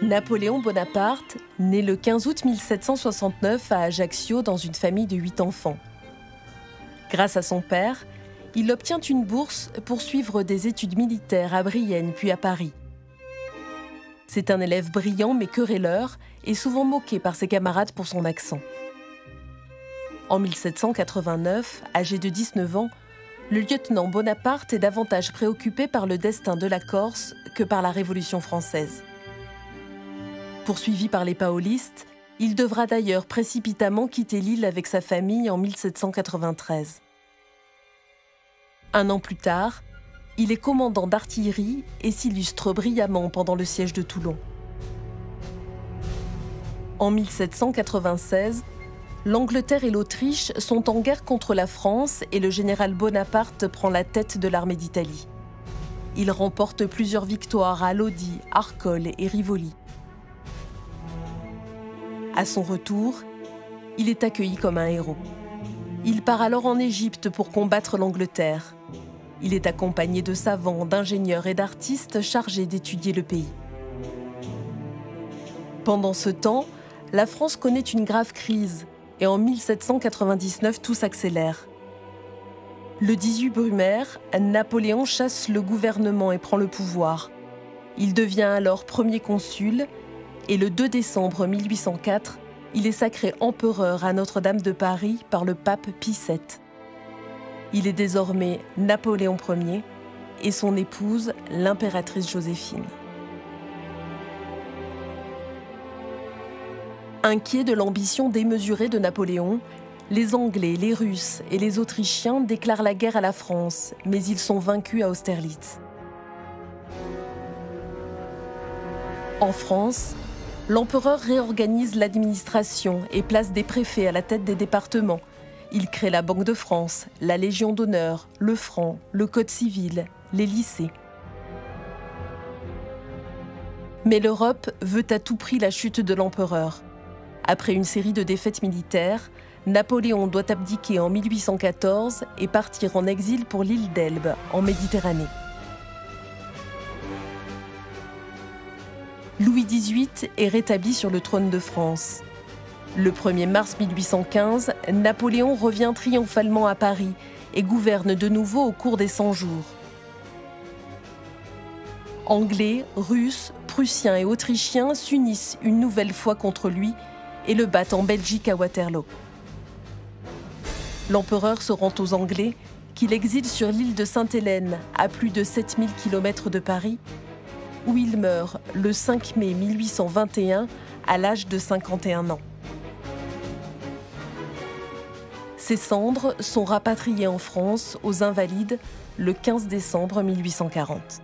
Napoléon Bonaparte, né le 15 août 1769 à Ajaccio dans une famille de 8 enfants. Grâce à son père, il obtient une bourse pour suivre des études militaires à Brienne puis à Paris. C'est un élève brillant mais querelleur et souvent moqué par ses camarades pour son accent. En 1789, âgé de 19 ans, le lieutenant Bonaparte est davantage préoccupé par le destin de la Corse que par la Révolution française. Poursuivi par les paolistes, il devra d'ailleurs précipitamment quitter l'île avec sa famille en 1793. Un an plus tard, il est commandant d'artillerie et s'illustre brillamment pendant le siège de Toulon. En 1796, l'Angleterre et l'Autriche sont en guerre contre la France et le général Bonaparte prend la tête de l'armée d'Italie. Il remporte plusieurs victoires à Lodi, Arcole et Rivoli. À son retour, il est accueilli comme un héros. Il part alors en Égypte pour combattre l'Angleterre. Il est accompagné de savants, d'ingénieurs et d'artistes chargés d'étudier le pays. Pendant ce temps, la France connaît une grave crise et en 1799, tout s'accélère. Le 18 Brumaire, Napoléon chasse le gouvernement et prend le pouvoir. Il devient alors premier consul et le 2 décembre 1804, il est sacré empereur à Notre-Dame de Paris par le pape Pie VII. Il est désormais Napoléon Ier et son épouse, l'impératrice Joséphine. Inquiets de l'ambition démesurée de Napoléon, les Anglais, les Russes et les Autrichiens déclarent la guerre à la France, mais ils sont vaincus à Austerlitz. En France, l'empereur réorganise l'administration et place des préfets à la tête des départements. Il crée la Banque de France, la Légion d'honneur, le franc, le Code civil, les lycées. Mais l'Europe veut à tout prix la chute de l'empereur. Après une série de défaites militaires, Napoléon doit abdiquer en 1814 et partir en exil pour l'île d'Elbe, en Méditerranée. Louis XVIII est rétabli sur le trône de France. Le 1er mars 1815, Napoléon revient triomphalement à Paris et gouverne de nouveau au cours des 100 jours. Anglais, Russes, Prussiens et Autrichiens s'unissent une nouvelle fois contre lui et le battent en Belgique à Waterloo. L'empereur se rend aux Anglais, qui l'exilent sur l'île de Sainte-Hélène, à plus de 7000 km de Paris, où il meurt le 5 mai 1821 à l'âge de 51 ans. Ses cendres sont rapatriées en France aux Invalides le 15 décembre 1840.